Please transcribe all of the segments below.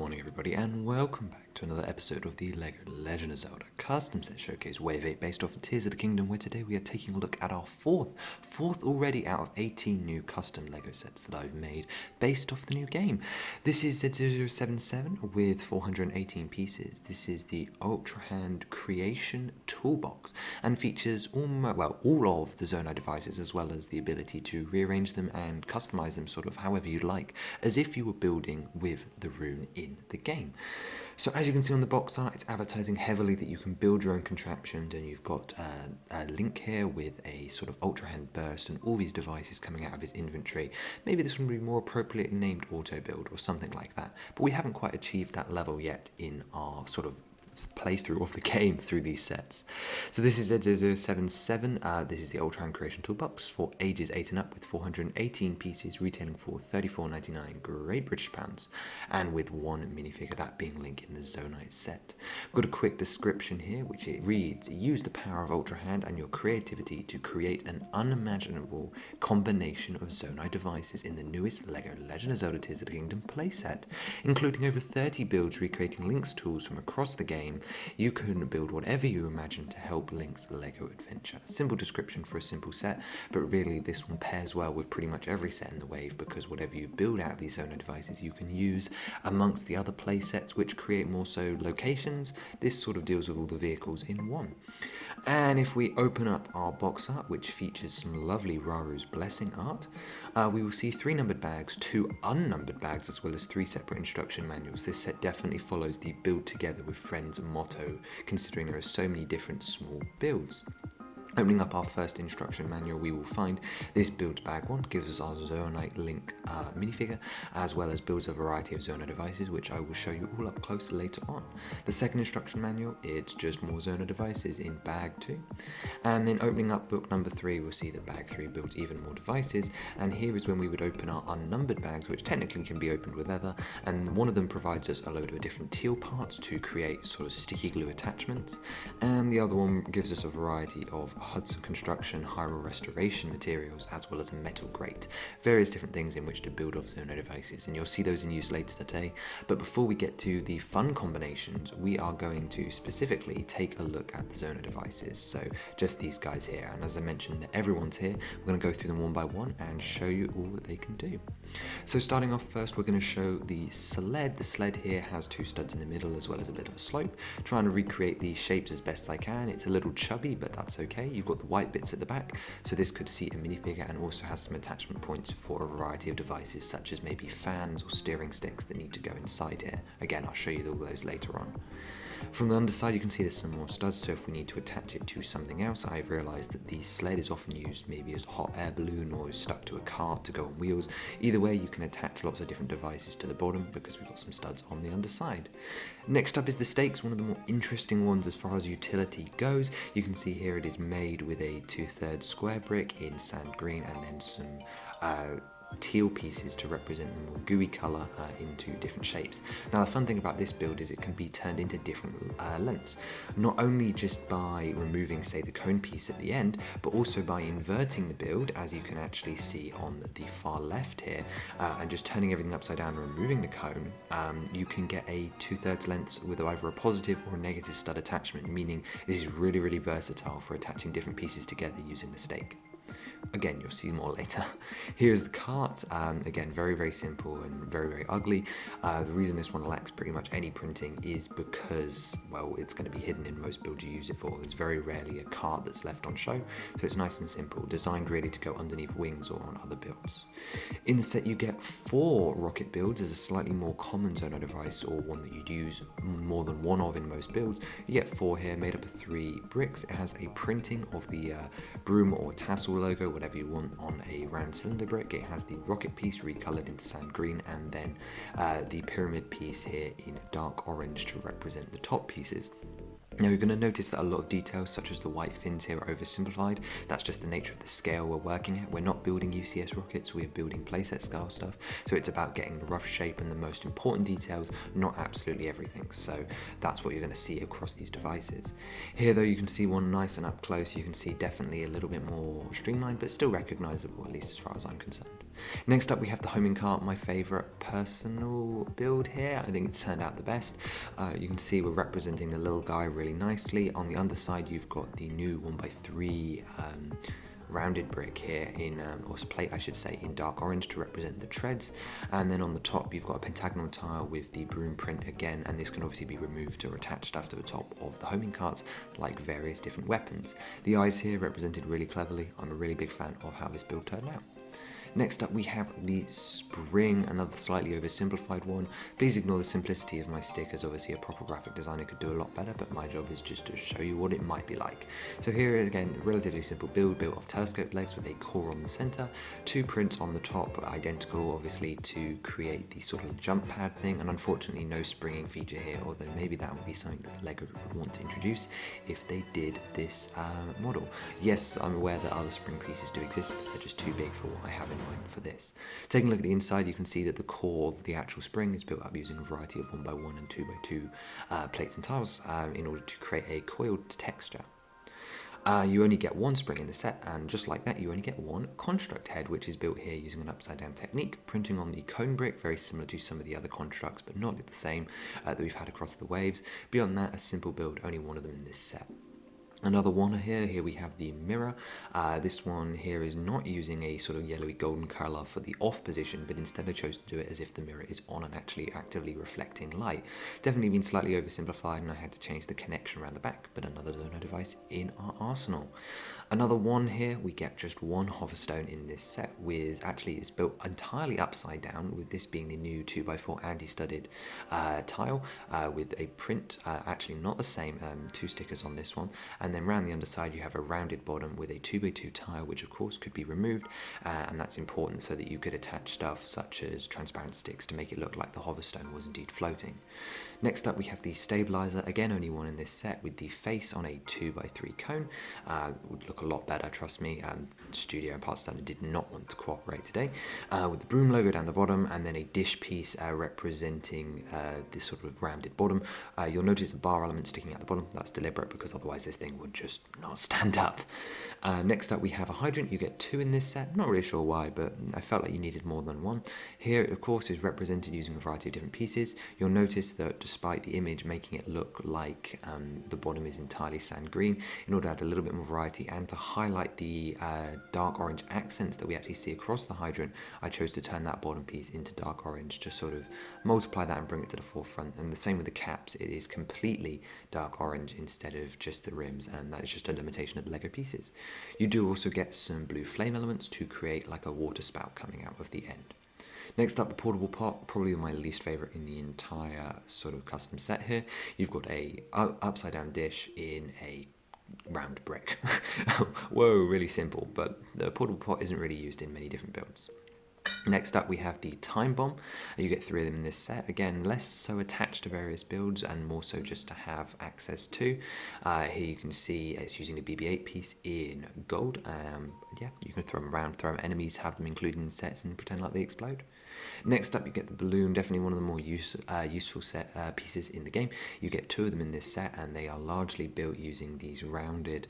morning everybody and welcome back to another episode of the Lego Legend of Zelda Custom Set Showcase Wave 8 based off of Tears of the Kingdom, where today we are taking a look at our fourth already out of 18 new custom Lego sets that I've made based off the new game. This is Z0077 with 418 pieces. This is the Ultra Hand Creation Toolbox and features all of the ZONAI devices, as well as the ability to rearrange them and customize them sort of however you'd like, as if you were building with the rune in the game. So as you can see on the box art, it's advertising heavily that you can build your own contraption, and you've got a Link here with a sort of Ultra Hand burst and all these devices coming out of his inventory. Maybe this one would be more appropriately named Auto Build or something like that, but we haven't quite achieved that level yet in our sort of playthrough of the game through these sets. So this is Z0077, this is the Ultra Hand Creation Toolbox for ages 8 and up with 418 pieces, retailing for £34.99 Great British pounds, and with one minifigure, that being Link in the ZONAI set. I've got a quick description here which it reads: use the power of Ultra Hand and your creativity to create an unimaginable combination of ZONAI devices in the newest Lego Legend of Zelda Tears of the Kingdom playset. Including over 30 builds recreating Link's tools from across the game, you can build whatever you imagine to help Link's Lego adventure. Simple description for a simple set, but really this one pairs well with pretty much every set in the wave, because whatever you build out of these ZONAI devices you can use amongst the other play sets which create more so locations. This sort of deals with all the vehicles in one. And if we open up our box art, which features some lovely Raru's Blessing art, we will see 3 numbered bags, 2 unnumbered bags, as well as 3 separate instruction manuals. This set definitely follows the build together with friends motto, considering there are so many different small builds. Opening up our first instruction manual, we will find this builds bag 1, gives us our ZONAI Link minifigure, as well as builds a variety of ZONAI devices, which I will show you all up close later on. The second instruction manual, it's just more ZONAI devices in bag 2. And then opening up book number 3, we'll see that bag 3 builds even more devices, and here is when we would open our unnumbered bags, which technically can be opened with leather, and one of them provides us a load of different teal parts to create sort of sticky glue attachments, and the other one gives us a variety of Hudson Construction Hyrule Restoration materials, as well as a metal grate. Various different things in which to build off ZONAI devices, and you'll see those in use later today. But before we get to the fun combinations, we are going to specifically take a look at the ZONAI devices. So just these guys here, and as I mentioned, everyone's here. We're going to go through them one by one and show you all that they can do. So starting off first, we're going to show the sled. The sled here has 2 studs in the middle as well as a bit of a slope. Trying to recreate these shapes as best I can. It's a little chubby, but that's okay. You've got the white bits at the back, so this could seat a minifigure, and also has some attachment points for a variety of devices, such as maybe fans or steering sticks that need to go inside here. Again, I'll show you all those later on. From the underside, you can see there's some more studs, so if we need to attach it to something else, I've realised that the sled is often used maybe as a hot air balloon or is stuck to a cart to go on wheels. Either way, you can attach lots of different devices to the bottom because we've got some studs on the underside. Next up is the stakes, one of the more interesting ones as far as utility goes. You can see here it is made with a 2/3 square brick in sand green, and then some teal pieces to represent the more gooey colour into different shapes. Now the fun thing about this build is it can be turned into different lengths, not only just by removing, say, the cone piece at the end, but also by inverting the build, as you can actually see on the far left here, and just turning everything upside down and removing the cone. You can get a 2/3 length with either a positive or a negative stud attachment, meaning this is really versatile for attaching different pieces together using the stake. Again, you'll see more later. Here's the cart. Again, very simple and very ugly. The reason this one lacks pretty much any printing is because, well, it's going to be hidden in most builds you use it for. There's very rarely a cart that's left on show, so it's nice and simple, designed really to go underneath wings or on other builds. In the set, you get 4 rocket builds as a slightly more common ZONAI device, or one that you'd use more than one of in most builds. You get 4 here, made up of 3 bricks. It has a printing of the broom or tassel logo, whatever you want, on a round cylinder brick. It has the rocket piece recolored into sand green, and then the pyramid piece here in dark orange to represent the top pieces. Now you're going to notice that a lot of details such as the white fins here are oversimplified. That's just the nature of the scale we're working at. We're not building UCS rockets, we're building playset scale stuff. So it's about getting the rough shape and the most important details, not absolutely everything. So that's what you're going to see across these devices. Here though you can see one nice and up close. You can see definitely a little bit more streamlined but still recognizable, at least as far as I'm concerned. Next up we have the homing cart, my favorite personal build here. I think it's turned out the best. You can see we're representing the little guy really nicely. On the underside you've got the new 1x3 rounded brick here in, or plate I should say, in dark orange to represent the treads, and then on the top you've got a pentagonal tile with the broom print again, and this can obviously be removed or attached stuff to the top of the homing carts like various different weapons. The eyes here represented really cleverly. I'm a really big fan of how this build turned out. Next up we have the spring, another slightly oversimplified one. Please ignore the simplicity of my stickers. Obviously a proper graphic designer could do a lot better, but my job is just to show you what it might be like. So here again, relatively simple build built of telescope legs with a core on the center, two prints on the top, identical obviously to create the sort of jump pad thing, and unfortunately no springing feature here, although maybe that would be something that LEGO would want to introduce if they did this model. Yes, I'm aware that other spring pieces do exist, they're just too big for what I have in mind for this. Taking a look at the inside, you can see that the core of the actual spring is built up using a variety of 1x1 and 2x2 plates and tiles in order to create a coiled texture. You only get one spring in the set, and just like that you only get one construct head, which is built here using an upside down technique, printing on the cone brick, very similar to some of the other constructs but not the same that we've had across the waves. Beyond that, a simple build, only one of them in this set. Another one here we have the mirror. This one here is not using a sort of yellowy golden colour for the off position, but instead I chose to do it as if the mirror is on and actually actively reflecting light. Definitely been slightly oversimplified and I had to change the connection around the back, but another ZONAI device in our arsenal. Another one here, we get just one hoverstone in this set, with actually it's built entirely upside down, with this being the new 2x4 anti-studded tile with a print, actually not the same, two stickers on this one, and then around the underside you have a rounded bottom with a 2x2 tile, which of course could be removed, and that's important so that you could attach stuff such as transparent sticks to make it look like the hoverstone was indeed floating. Next up we have the stabilizer, again only one in this set, with the face on a 2x3 cone. Would look a lot better, trust me. Studio and Parts Standard did not want to cooperate today. With the broom logo down the bottom, and then a dish piece representing this sort of rounded bottom. You'll notice a bar element sticking out the bottom. That's deliberate because otherwise this thing would just not stand up. Next up we have a hydrant. You get two in this set, not really sure why, but I felt like you needed more than one. Here of course is represented using a variety of different pieces. You'll notice that despite the image making it look like the bottom is entirely sand green, in order to add a little bit more variety and to highlight the dark orange accents that we actually see across the hydrant, I chose to turn that bottom piece into dark orange to sort of multiply that and bring it to the forefront. And the same with the caps, it is completely dark orange instead of just the rims, and that is just a limitation of the LEGO pieces. You do also get some blue flame elements to create like a water spout coming out of the end. Next up, the portable pot, probably my least favourite in the entire sort of custom set here. You've got a upside down dish in a round brick. Whoa, really simple, but the portable pot isn't really used in many different builds. Next up we have the time bomb. You get three of them in this set, again less so attached to various builds and more so just to have access to. Here you can see it's using a BB-8 piece in gold. Yeah, you can throw them around, throw them, enemies have them included in sets and pretend like they explode. Next up you get the balloon, definitely one of the more useful set pieces in the game. You get two of them in this set and they are largely built using these rounded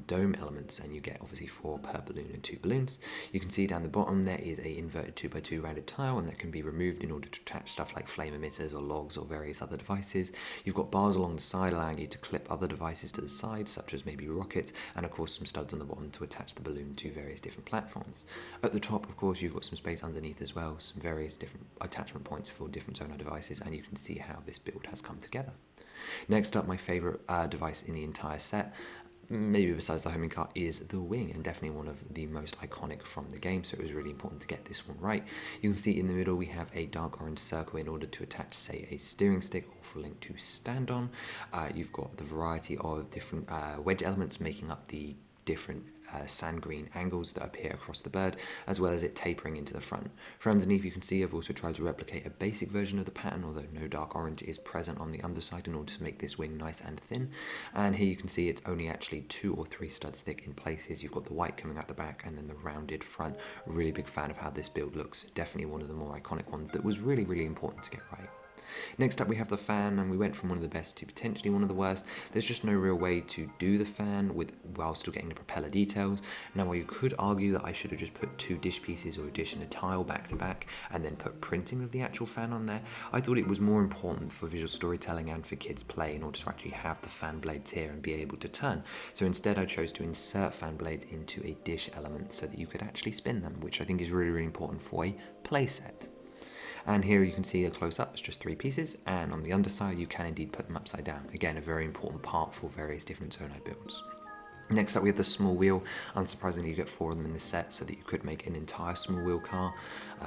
dome elements, and you get obviously 4 per balloon and 2 balloons. You can see down the bottom there is a inverted 2x2 rounded tile, and that can be removed in order to attach stuff like flame emitters or logs or various other devices. You've got bars along the side allowing you to clip other devices to the side, such as maybe rockets, and of course some studs on the bottom to attach the balloon to various different platforms. At the top of course you've got some space underneath as well, some various different attachment points for different ZONAI devices, and you can see how this build has come together. Next up, my favourite device in the entire set, maybe besides the homing cart, is the wing, and definitely one of the most iconic from the game, so it was really important to get this one right. You can see in the middle we have a dark orange circle in order to attach, say, a steering stick or for Link to stand on. You've got the variety of different wedge elements making up the different sand green angles that appear across the bird, as well as it tapering into the front. From underneath, you can see I've also tried to replicate a basic version of the pattern, although no dark orange is present on the underside in order to make this wing nice and thin. And here you can see it's only actually 2 or 3 studs thick in places. You've got the white coming out the back and then the rounded front. Really big fan of how this build looks. Definitely one of the more iconic ones that was really, really important to get right. Next up we have the fan, and we went from one of the best to potentially one of the worst. There's just no real way to do the fan while still getting the propeller details. Now while you could argue that I should have just put 2 dish pieces or a dish and a tile back to back and then put printing of the actual fan on there, I thought it was more important for visual storytelling and for kids play in order to actually have the fan blades here and be able to turn. So instead I chose to insert fan blades into a dish element so that you could actually spin them, which I think is really, really important for a play set. And here you can see a close-up, it's just 3 pieces, and on the underside you can indeed put them upside down. Again, a very important part for various different ZONAI builds. Next up we have the small wheel. Unsurprisingly you get 4 of them in this set so that you could make an entire small wheel car.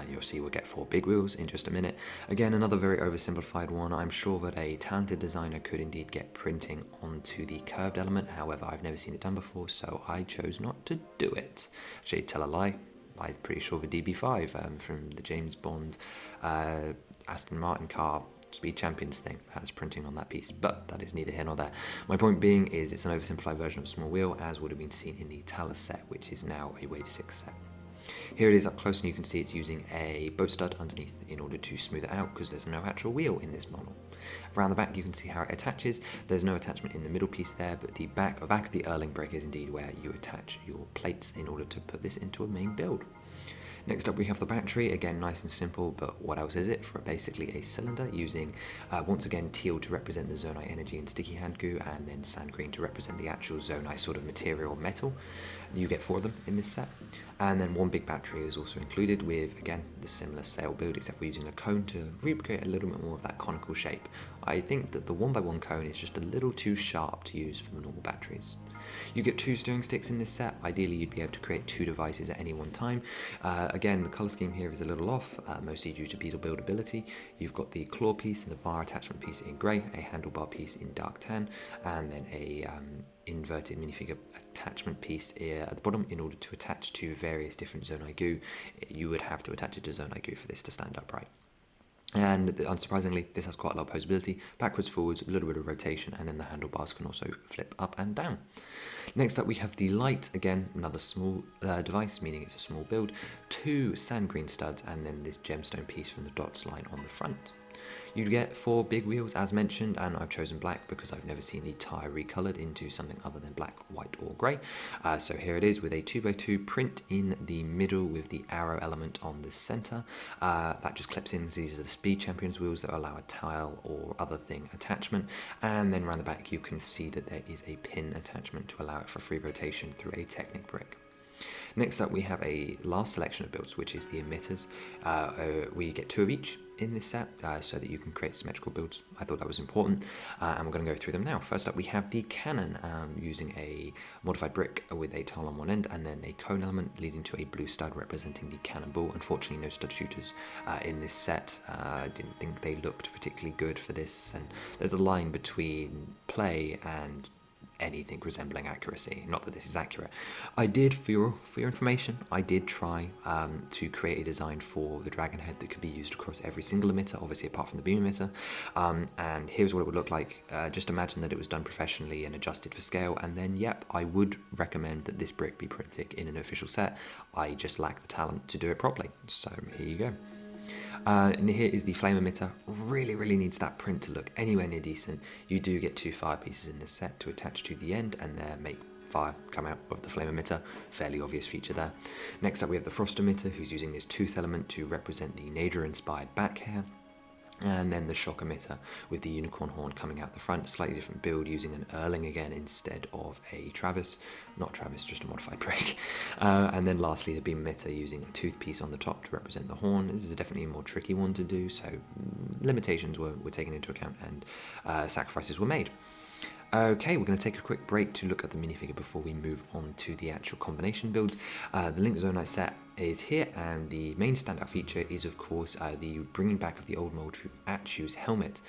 You'll see we'll get 4 big wheels in just a minute. Again, another very oversimplified one. I'm sure that a talented designer could indeed get printing onto the curved element, however I've never seen it done before, so I chose not to do it. Actually, tell a lie. I'm pretty sure the DB5 from the James Bond Aston Martin car Speed Champions thing has printing on that piece, but that is neither here nor there. My point being is it's an oversimplified version of a small wheel, as would have been seen in the Talus set, which is now a Wave 6 set. Here it is up close, and you can see it's using a boat stud underneath in order to smooth it out because there's no actual wheel in this model. Around the back you can see how it attaches. There's no attachment in the middle piece there, but the back of the Erling brake is indeed where you attach your plates in order to put this into a main build. Next up we have the battery, again nice and simple, but what else is it? For basically a cylinder using once again teal to represent the ZONAI energy and sticky hand goo, and then sand green to represent the actual ZONAI sort of material metal. You get 4 of them in this set, and then 1 big battery is also included with, again, the similar sail build, except for using a cone to recreate a little bit more of that conical shape. I think that the 1x1 cone is just a little too sharp to use for the normal batteries. You get 2 steering sticks in this set. Ideally you'd be able to create 2 devices at any one time. Again, the colour scheme here is a little off, mostly due to beetle buildability. You've got the claw piece and the bar attachment piece in grey, a handlebar piece in dark tan, and then a inverted minifigure attachment piece here at the bottom in order to attach to various different ZONAI goo. You would have to attach it to ZONAI goo for this to stand upright. And unsurprisingly, this has quite a lot of posability, backwards, forwards, a little bit of rotation, and then the handlebars can also flip up and down. Next up we have the light, again another small device, meaning it's a small build, 2 sand green studs, and then this gemstone piece from the dots line on the front. You get 4 big wheels as mentioned, and I've chosen black because I've never seen the tyre recoloured into something other than black, white or grey. So here it is with a 2x2 print in the middle with the arrow element on the centre. That just clips in. These are the Speed Champions wheels that allow a tile or other thing attachment, and then around the back you can see that there is a pin attachment to allow it for free rotation through a Technic brick. Next up we have a last selection of builds, which is the emitters. We get 2 of each in this set so that you can create symmetrical builds. I thought that was important, and we're going to go through them now. First up we have the cannon using a modified brick with a tile on one end and then a cone element leading to a blue stud representing the cannonball. Unfortunately no stud shooters in this set. I didn't think they looked particularly good for this, and there's a line between play and anything resembling accuracy. Not that this is accurate. I did, for your information, I did try to create a design for the dragon head that could be used across every single emitter, obviously apart from the beam emitter, and here's what it would look like. Just imagine that it was done professionally and adjusted for scale, and then yep, I would recommend that this brick be printed in an official set. I just lack the talent to do it properly, so here you go. And here is the flame emitter. Really needs that print to look anywhere near decent. You do get 2 fire pieces in this set to attach to the end and make fire come out of the flame emitter. Fairly obvious feature there. Next up we have the frost emitter, who's using this tooth element to represent the Nader inspired back hair. And then the shock emitter with the unicorn horn coming out the front, slightly different build using an Erling again instead of a Travis, not Travis, just a modified brick. And then lastly the beam emitter using a tooth piece on the top to represent the horn. This is definitely a more tricky one to do, so limitations were taken into account and sacrifices were made. Okay, we're going to take a quick break to look at the minifigure before we move on to the actual combination builds. The Link ZONAI set, is here, and the main standout feature is of course the bringing back of the old mold through Achu's helmet.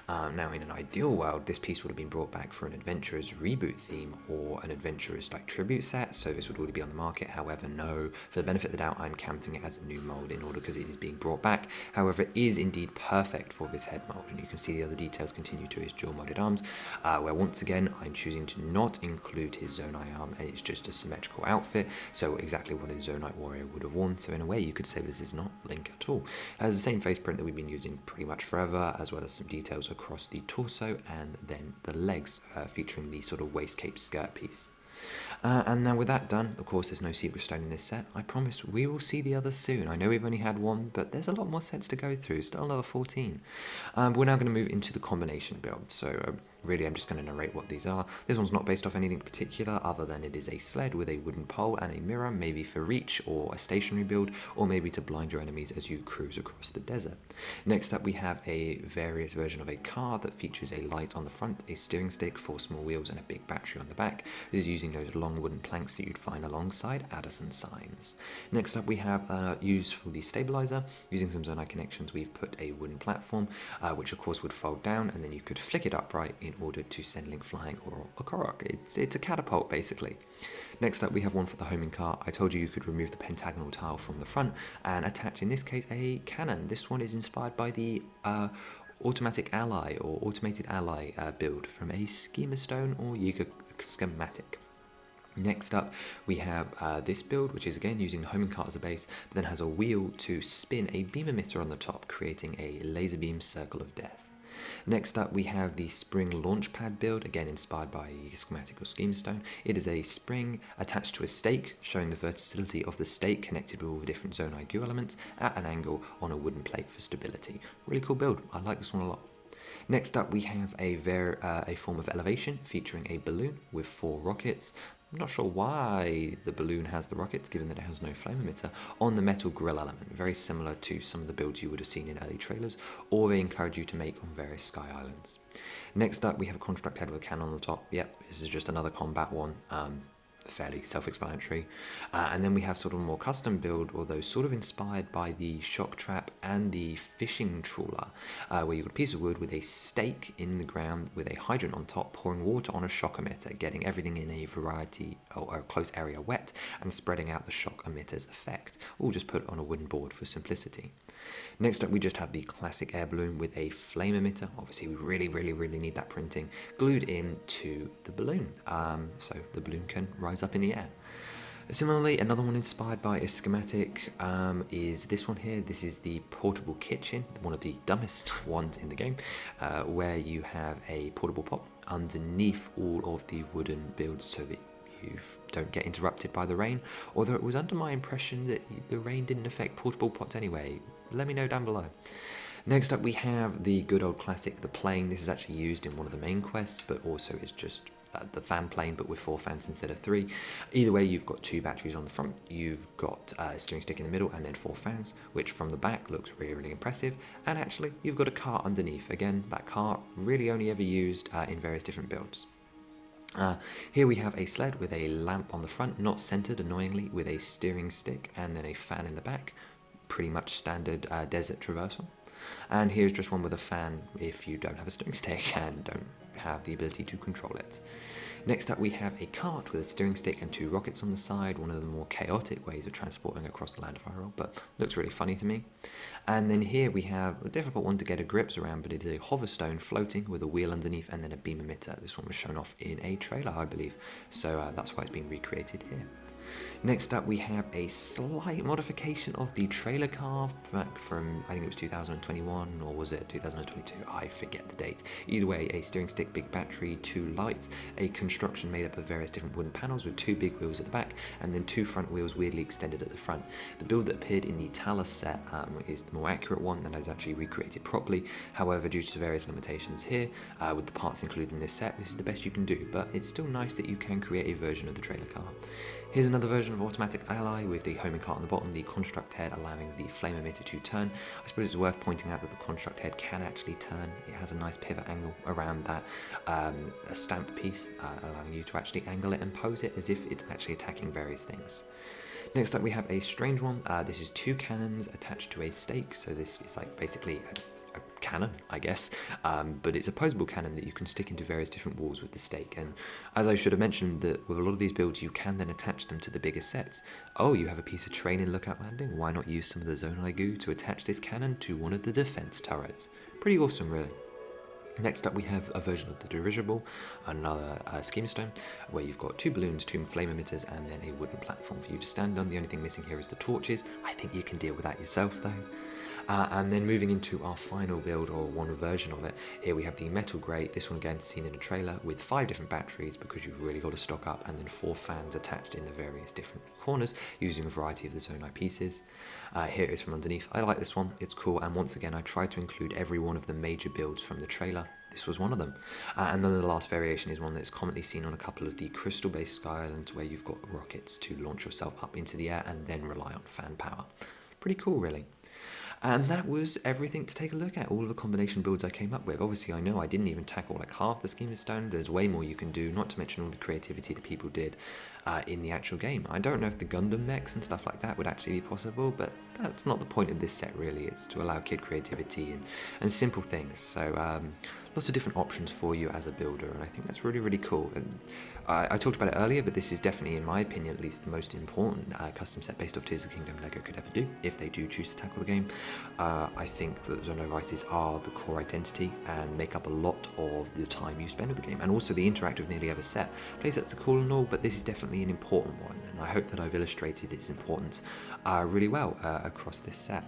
Now in an ideal world this piece would have been brought back for an adventurer's reboot theme or an adventurer's like tribute set, so this would already be on the market. However, no, for the benefit of the doubt I'm counting it as a new mold in order because it is being brought back. However, it is indeed perfect for this head mold, and you can see the other details continue to his dual molded arms, where once again I'm choosing to not include his ZONAI arm, and it's just a symmetrical outfit, so exactly what a ZONAI warrior would have worn. So in a way you could say this is not Link at all. It has the same face print that we've been using pretty much forever, as well as some details across the torso and then the legs, featuring the sort of waistcape skirt piece. And now with that done, of course there's no secret stone in this set. I promise we will see the others soon. I know we've only had one, but there's a lot more sets to go through, still another 14. But we're now going to move into the combination build, so really I'm just going to narrate what these are. This one's not based off anything particular other than it is a sled with a wooden pole and a mirror, maybe for reach or a stationary build, or maybe to blind your enemies as you cruise across the desert. Next up we have a various version of a car that features a light on the front, a steering stick, 4 small wheels and a big battery on the back. This is using those long wooden planks that you'd find alongside Addison signs. Next up we have used for the stabilizer. Using some ZONAI connections we've put a wooden platform which of course would fold down, and then you could flick it upright in order to send Link flying or a Korok. It's a catapult basically. Next up we have one for the homing car. I told you could remove the pentagonal tile from the front and attach in this case a cannon. This one is inspired by the automatic ally or automated ally build from a schema stone or Yiga schematic. Next up we have this build, which is again using the homing cart as a base, but then has a wheel to spin a beam emitter on the top, creating a laser beam circle of death. Next up we have the spring launch pad build, again inspired by schematic or scheme stone. It is a spring attached to a stake, showing the versatility of the stake connected with all the different ZONAI goo elements at an angle on a wooden plate for stability. Really cool build, I like this one a lot. Next up we have a form of elevation featuring a balloon with 4 rockets. I'm not sure why the balloon has the rockets, given that it has no flame emitter, on the metal grill element, very similar to some of the builds you would have seen in early trailers, or they encourage you to make on various sky islands. Next up we have a construct head with a cannon on the top. Yep, this is just another combat one. Fairly self-explanatory. And then we have sort of a more custom build, although sort of inspired by the shock trap and the fishing trawler, where you've got a piece of wood with a stake in the ground with a hydrant on top, pouring water on a shock emitter, getting everything in a variety or a close area wet and spreading out the shock emitter's effect, all just put on a wooden board for simplicity. Next up we just have the classic air balloon with a flame emitter. Obviously we really need that printing glued into the balloon, so the balloon can rise up in the air. Similarly, another one inspired by a schematic is this one here. This is the portable kitchen, one of the dumbest ones in the game, where you have a portable pot underneath all of the wooden builds so that you don't get interrupted by the rain, although it was under my impression that the rain didn't affect portable pots anyway. Let me know down below. Next up we have the good old classic, the plane. This is actually used in one of the main quests, but also is just the fan plane, but with 4 fans instead of 3. Either way, you've got 2 batteries on the front, you've got a steering stick in the middle, and then 4 fans, which from the back looks really impressive. And actually, you've got a cart underneath. Again, that cart really only ever used in various different builds. Here we have a sled with a lamp on the front, not centered annoyingly, with a steering stick and then a fan in the back. Pretty much standard desert traversal. And here's just one with a fan if you don't have a steering stick and don't have the ability to control it. Next up we have a cart with a steering stick and 2 rockets on the side, one of the more chaotic ways of transporting across the land of Hyrule, but looks really funny to me. And then here we have a difficult one to get a grips around, but it is a hoverstone floating with a wheel underneath and then a beam emitter. This one was shown off in a trailer, I believe, so that's why it's been recreated here. Next up we have a slight modification of the trailer car back from, I think it was 2021, or was it 2022? I forget the date. Either way, a steering stick, big battery, 2 lights, a construction made up of various different wooden panels with 2 big wheels at the back, and then 2 front wheels weirdly extended at the front. The build that appeared in the Talus set is the more accurate one that is actually recreated properly. However, due to various limitations here, with the parts included in this set, this is the best you can do, but it's still nice that you can create a version of the trailer car. Here's another version of automatic ally with the homing cart on the bottom, the construct head allowing the flame emitter to turn. I suppose it's worth pointing out that the construct head can actually turn. It has a nice pivot angle around that a stamp piece, allowing you to actually angle it and pose it as if it's actually attacking various things. Next up we have a strange one. This is 2 cannons attached to a stake, so this is like basically a cannon, I guess, but it's a posable cannon that you can stick into various different walls with the stake. And as I should have mentioned, that with a lot of these builds you can then attach them to the bigger sets. Oh, you have a piece of train in Lookout Landing, why not use some of the ZONAI goo to attach this cannon to one of the defense turrets? Pretty awesome, really. Next up we have a version of the dirigible, another scheme stone, where you've got 2 balloons, 2 flame emitters, and then a wooden platform for you to stand on. The only thing missing here is the torches. I think you can deal with that yourself though. And then moving into our final build, or one version of it, here we have the metal grey. This one again seen in a trailer with 5 different batteries because you've really got to stock up, and then 4 fans attached in the various different corners using a variety of the ZONAI pieces. Here it is from underneath. I like this one, it's cool, and once again I tried to include every one of the major builds from the trailer. This was one of them. And then the last variation is one that's commonly seen on a couple of the crystal-based sky islands, where you've got rockets to launch yourself up into the air and then rely on fan power. Pretty cool, really. And that was everything to take a look at, all of the combination builds I came up with. Obviously I know I didn't even tackle like half the scheme of stone, there's way more you can do, not to mention all the creativity that people did in the actual game. I don't know if the Gundam mechs and stuff like that would actually be possible, but that's not the point of this set really, it's to allow kid creativity and simple things. So lots of different options for you as a builder, and I think that's really, really cool. And I talked about it earlier, but this is definitely, in my opinion at least, the most important custom set based off Tears of the Kingdom LEGO could ever do, if they do choose to tackle the game. I think that ZONAI Vices are the core identity and make up a lot of the time you spend with the game, and also the interactive nearly ever set. Playsets are cool and all, but this is definitely an important one, and I hope that I've illustrated its importance really well across this set.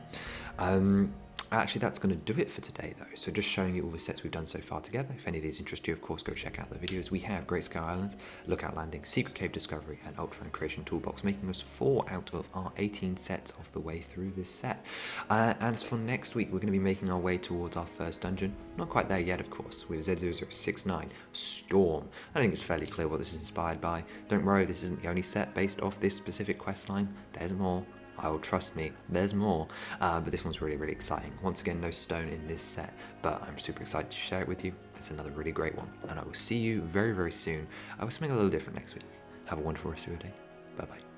Actually, that's going to do it for today though, so just showing you all the sets we've done so far together. If any of these interest you, of course, go check out the videos. We have Great Sky Island, Lookout Landing, Secret Cave Discovery, and Ultraman Creation Toolbox, making us 4 out of our 18 sets of the way through this set. And as for next week, we're going to be making our way towards our first dungeon. Not quite there yet, of course, with Z0069, Storm. I think it's fairly clear what this is inspired by. Don't worry, this isn't the only set based off this specific questline. There's more. Oh, trust me, there's more, but this one's really, really exciting. Once again, no stone in this set, but I'm super excited to share it with you. It's another really great one, and I will see you very, very soon. I will something a little different next week. Have a wonderful rest of your day. Bye-bye.